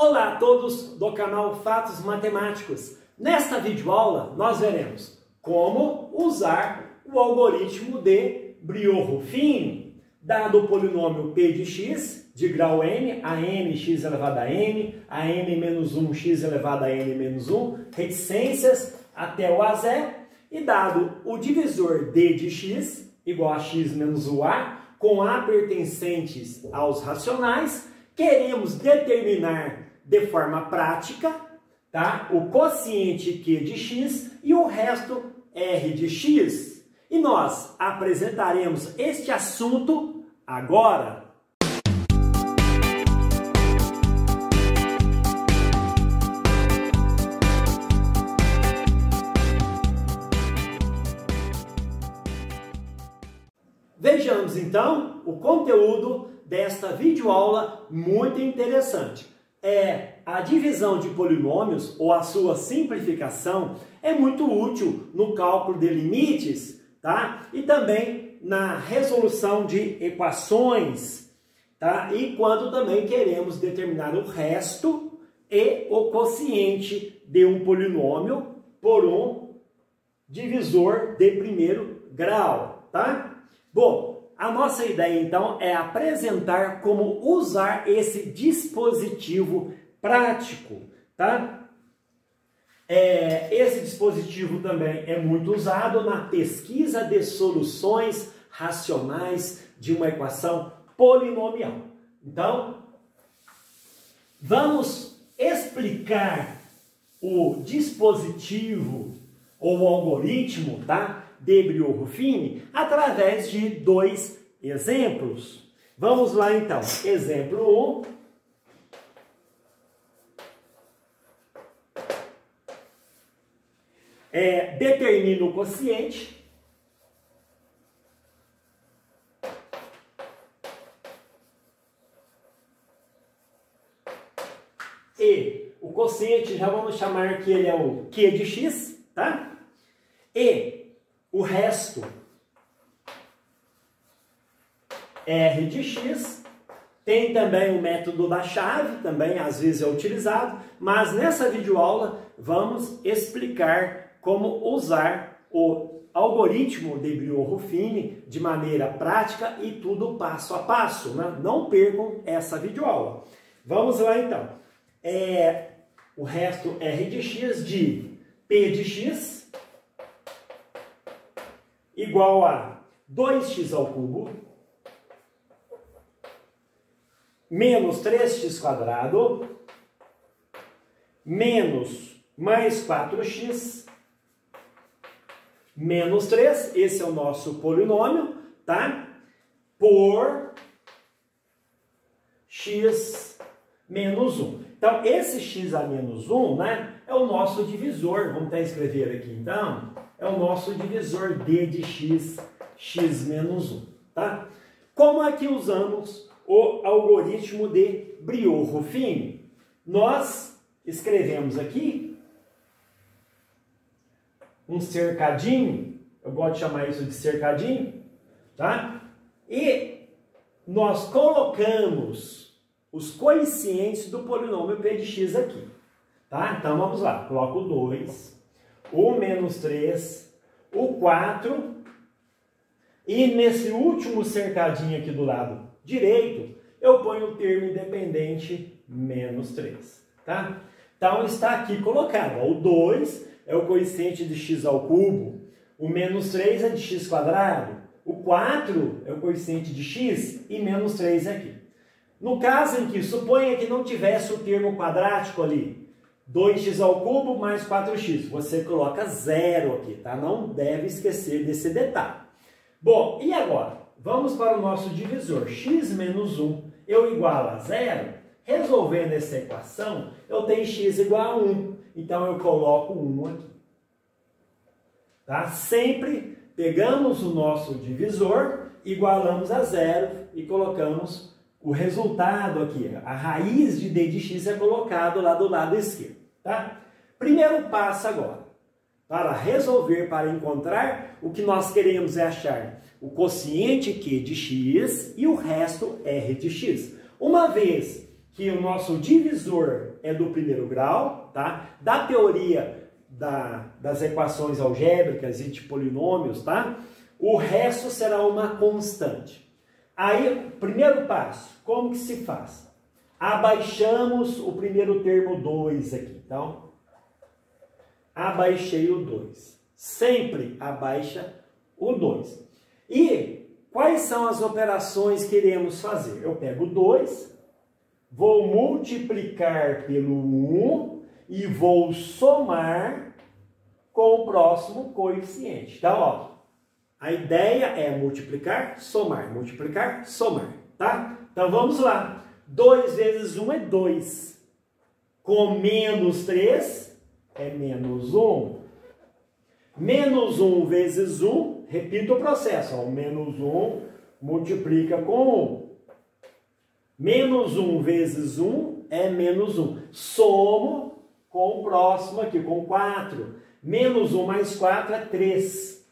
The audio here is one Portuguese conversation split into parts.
Olá a todos do canal Fatos Matemáticos. Nesta videoaula nós veremos como usar o algoritmo de Briot-Ruffini, dado o polinômio p de x de grau n, a n x elevado a n menos 1 x elevado a n menos 1, reticências até o a zero, e dado o divisor d de x igual a x menos o a, com a pertencentes aos racionais, queremos determinar de forma prática, tá, o quociente q de x e o resto r de x. E nós apresentaremos este assunto agora. Vejamos então o conteúdo desta videoaula muito interessante. A divisão de polinômios ou a sua simplificação é muito útil no cálculo de limites, tá? E também na resolução de equações, tá? E quando também queremos determinar o resto e o quociente de um polinômio por um divisor de primeiro grau, tá? Bom, a nossa ideia então é apresentar como usar esse dispositivo prático, tá? Esse dispositivo também é muito usado na pesquisa de soluções racionais de uma equação polinomial. Então, vamos explicar o dispositivo ou o algoritmo, tá, de Briot-Ruffini através de dois exemplos. Vamos lá então. Exemplo 1. Determina o quociente e o quociente já vamos chamar que ele é o q de x, tá? E o resto r de x. Tem também o método da chave, também às vezes é utilizado, mas nessa videoaula vamos explicar como usar o algoritmo de Briot-Ruffini de maneira prática e tudo passo a passo, né? Não percam essa videoaula. Vamos lá então. O resto r de x de p de x igual a 2x ao cubo menos 3x² menos mais 4x menos 3, esse é o nosso polinômio, tá? Por x menos 1. Então, esse x a menos 1, né, é o nosso divisor. Vamos até escrever aqui, então. É o nosso divisor d de x, x menos 1, tá? Como é que usamos o algoritmo de Briot-Ruffini? Nós escrevemos aqui um cercadinho, eu gosto de chamar isso de cercadinho, tá? E nós colocamos os coeficientes do polinômio p de x aqui, tá? Então vamos lá, coloco o 2, o menos 3, o 4, e nesse último cercadinho aqui do lado direito, eu ponho o termo independente menos 3, tá? Então está aqui colocado, ó, o 2 é o coeficiente de x ao cubo, o menos 3 é de x², o 4 é o coeficiente de x e menos 3 aqui. No caso em que, suponha que não tivesse o termo quadrático ali, 2x ao cubo mais 4x, você coloca 0 aqui, tá? Não deve esquecer desse detalhe. Bom, e agora? Vamos para o nosso divisor, x menos 1, eu igualo a 0. Resolvendo essa equação, eu tenho x igual a 1. Então, eu coloco 1 aqui. Tá? Sempre pegamos o nosso divisor, igualamos a 0 e colocamos o resultado aqui. A raiz de d de x é colocado lá do lado esquerdo. Tá? Primeiro passo agora. Para resolver, para encontrar, o que nós queremos é achar o quociente q de x e o resto r de x. Uma vez que o divisor é do primeiro grau, tá? Da teoria das equações algébricas e de polinômios, tá? O resto será uma constante. Aí, primeiro passo, como que se faz? Abaixamos o primeiro termo 2 aqui, então, abaixei o 2. Sempre abaixa o 2. E quais são as operações que iremos fazer? Eu pego 2, vou multiplicar pelo 1 e vou somar com o próximo coeficiente. Então, ó, a ideia é multiplicar, somar, tá? Então, vamos lá. 2 vezes 1 é 2. Com menos 3 é menos 1. Menos 1 vezes 1, repito o processo. Ó, menos 1 multiplica com 1. Menos 1 vezes 1 é menos 1. Somo com o próximo aqui, com 4. Menos 1 mais 4 é 3.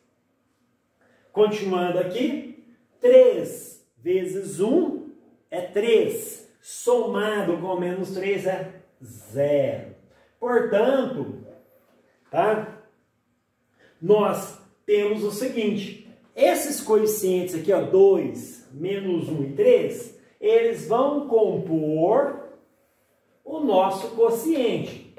Continuando aqui, 3 vezes 1 é 3. Somado com menos 3 é 0. Portanto, tá? Nós temos o seguinte, esses coeficientes aqui, ó, 2, menos 1 e 3, eles vão compor o nosso quociente,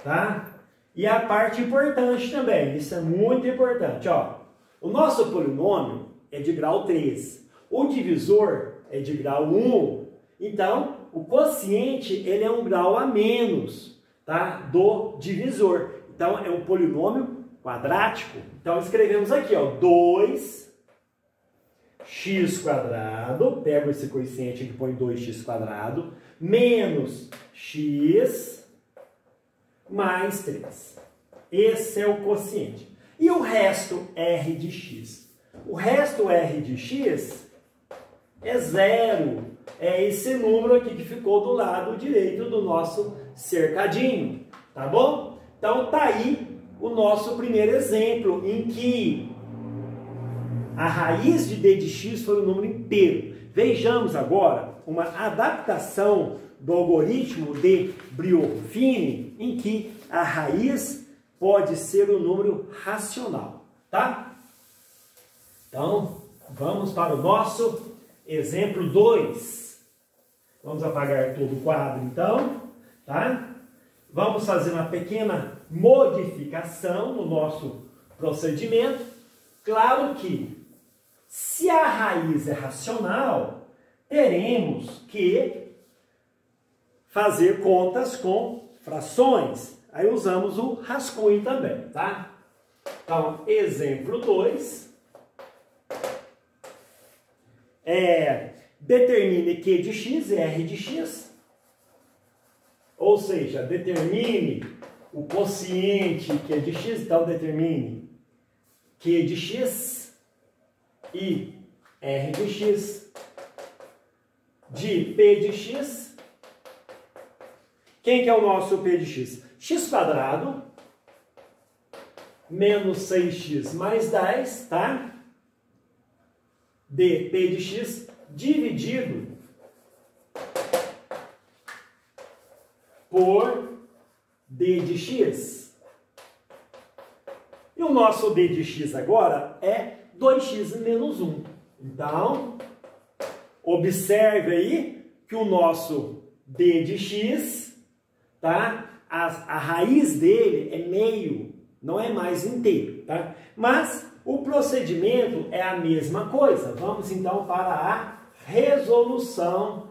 tá? E a parte importante também, isso é muito importante, ó. O nosso polinômio é de grau 3, o divisor é de grau 1, então o quociente ele é um grau a menos, tá? Do divisor. Então é um polinômio quadrático. Então escrevemos aqui, ó, 2x², pego esse coeficiente aqui, põe 2x², menos x mais 3. Esse é o quociente. E o resto R de x? O resto R de x é 0. É esse número aqui que ficou do lado direito do nosso cercadinho. Tá bom? Então tá aí o nosso primeiro exemplo, em que a raiz de d de x foi um número inteiro. Vejamos agora uma adaptação do algoritmo de Brio-Ruffini, em que a raiz pode ser um número racional, tá? Então, vamos para o nosso exemplo 2. Vamos apagar todo o quadro, então, tá? Vamos fazer uma pequena modificação no nosso procedimento. Claro que, se a raiz é racional, teremos que fazer contas com frações. Aí usamos o rascunho também, tá? Então, exemplo 2. Determine Q de x e R de x. Ou seja, determine o quociente Q de x. Então, determine Q de x e R de x de P de x. Quem que é o nosso P de x? X² menos 6x mais 10, tá? De P de x dividido por D de x. E o nosso D de x agora é 2x menos 1. Então, observe aí que o nosso D de x, tá? A raiz dele é meio, não é mais inteiro, tá? Mas o procedimento é a mesma coisa. Vamos então para a resolução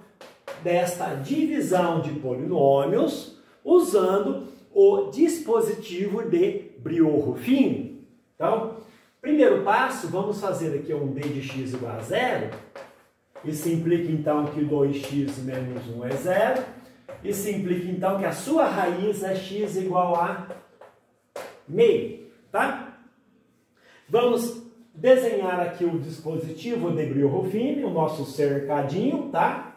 desta divisão de polinômios usando o dispositivo de Brio-Ruffini. Então, primeiro passo, vamos fazer aqui um d de x igual a 0. Isso implica então que 2x menos 1 é 0. Isso implica então que a sua raiz é x igual a meio, tá? Vamos desenhar aqui o dispositivo de Brio-Ruffini, o nosso cercadinho, tá?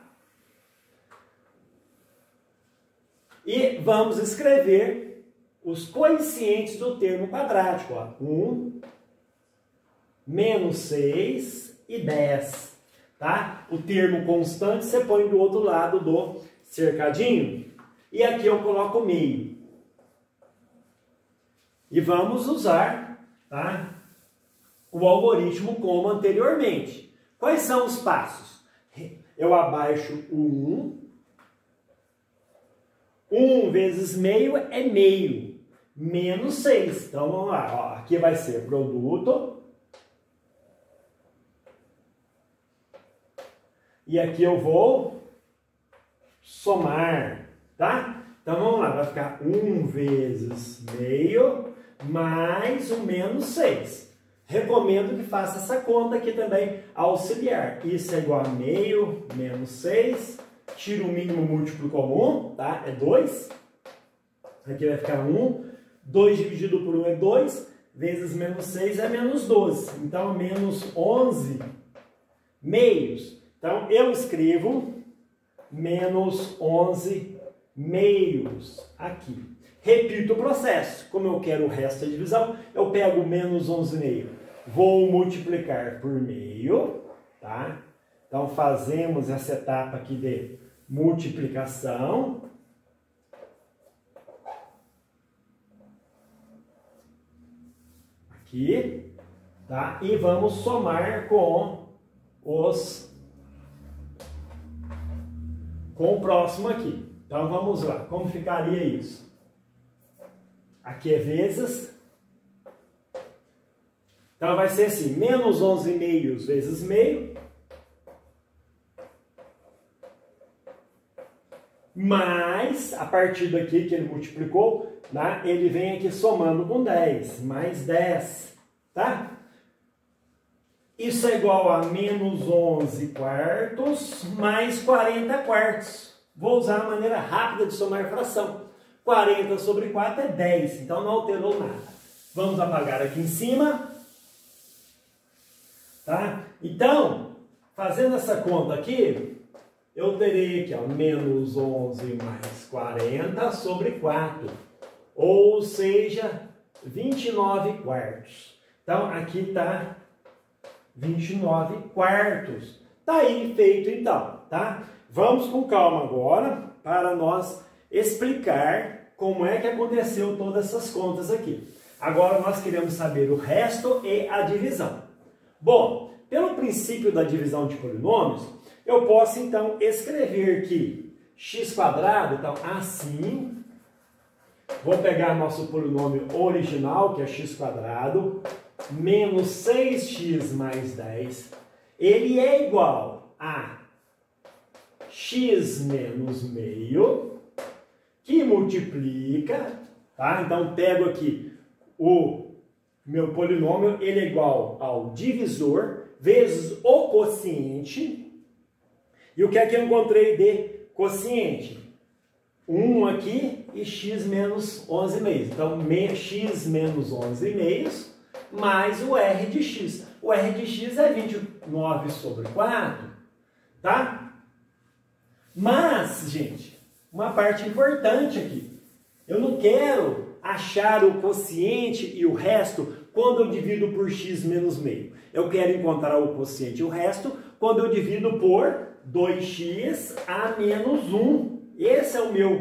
E vamos escrever os coeficientes do termo quadrático, ó. 1, menos 6 e 10, tá? O termo constante você põe do outro lado do cercadinho, e aqui eu coloco meio. E vamos usar, tá, o algoritmo como anteriormente. Quais são os passos? Eu abaixo o 1. 1 vezes meio é meio. Menos 6. Então, vamos lá. Ó, aqui vai ser produto. E aqui eu vou somar, tá? Então, vamos lá. Vai ficar 1 vezes meio mais o menos 6. Recomendo que faça essa conta aqui também auxiliar. Isso é igual a meio menos 6. Tiro o mínimo múltiplo comum, tá? É 2. Aqui vai ficar 1. 2 dividido por 1 é 2. Vezes menos 6 é menos 12. Então, menos 11 meios. Então, eu escrevo menos 11 meios aqui. Repito o processo. Como eu quero o resto da divisão, eu pego menos 11 meio. Vou multiplicar por meio, tá? Então, fazemos essa etapa aqui de multiplicação. Aqui, tá? E vamos somar com o próximo aqui. Então, vamos lá. Como ficaria isso? Aqui é vezes. Então, vai ser assim, menos 11 meios vezes meio. Mais, a partir daqui que ele multiplicou, né, ele vem aqui somando com 10. Mais 10, tá? Isso é igual a menos 11 quartos mais 40 quartos. Vou usar a maneira rápida de somar fração. 40 sobre 4 é 10, então não alterou nada. Vamos apagar aqui em cima. Tá? Então, fazendo essa conta aqui, eu terei aqui, ó, menos 11 mais 40 sobre 4. Ou seja, 29 quartos. Então, aqui está 29 quartos. Tá aí feito então, tá? Vamos com calma agora para nós explicar como é que aconteceu todas essas contas aqui. Agora nós queremos saber o resto e a divisão. Bom, pelo princípio da divisão de polinômios, eu posso então escrever que x², então assim, vou pegar nosso polinômio original, que é x², menos 6x mais 10, ele é igual a x menos meio, que multiplica, tá? Então, pego aqui o meu polinômio, ele é igual ao divisor, vezes o quociente. E o que é que eu encontrei de quociente? 1 aqui e x menos 11 meios. Então, x menos 11 meios mais o r de x. O r de x é 29 sobre 4, tá? Mas, gente, uma parte importante aqui. Eu não quero achar o quociente e o resto quando eu divido por x menos meio. Eu quero encontrar o quociente e o resto quando eu divido por 2x a menos 1. Esse é o meu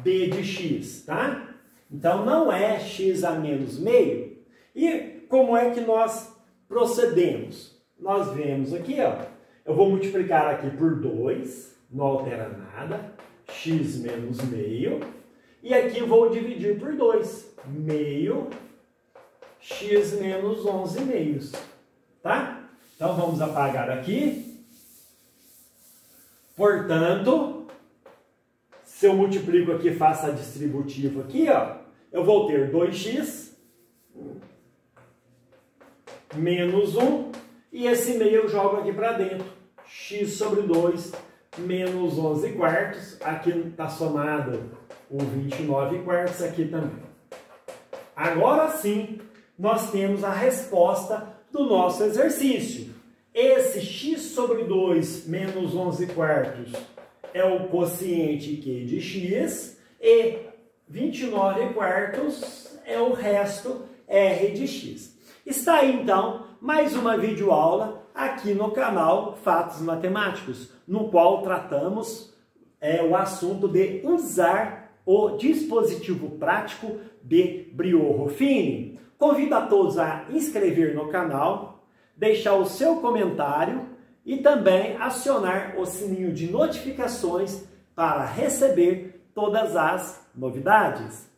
b de x, tá? Então, não é x a menos meio. E como é que nós procedemos? Nós vemos aqui, ó, eu vou multiplicar aqui por 2, não altera nada, x menos meio, e aqui eu vou dividir por 2, meio, x menos 11 meios, tá? Então, vamos apagar aqui. Portanto, se eu multiplico aqui, faço a distributiva aqui, ó, eu vou ter 2x menos 1, e esse meio eu jogo aqui para dentro. X sobre 2 menos 11 quartos, aqui está somado o 29 quartos aqui também. Agora sim, nós temos a resposta do nosso exercício. Esse x sobre 2 menos 11 quartos é o quociente Q de x e 29 quartos é o resto R de x. Está aí então mais uma videoaula aqui no canal Fatos Matemáticos, no qual tratamos é o assunto de usar o dispositivo prático de Briot-Ruffini. Convido a todos a inscrever no canal, deixar o seu comentário e também acionar o sininho de notificações para receber todas as novidades.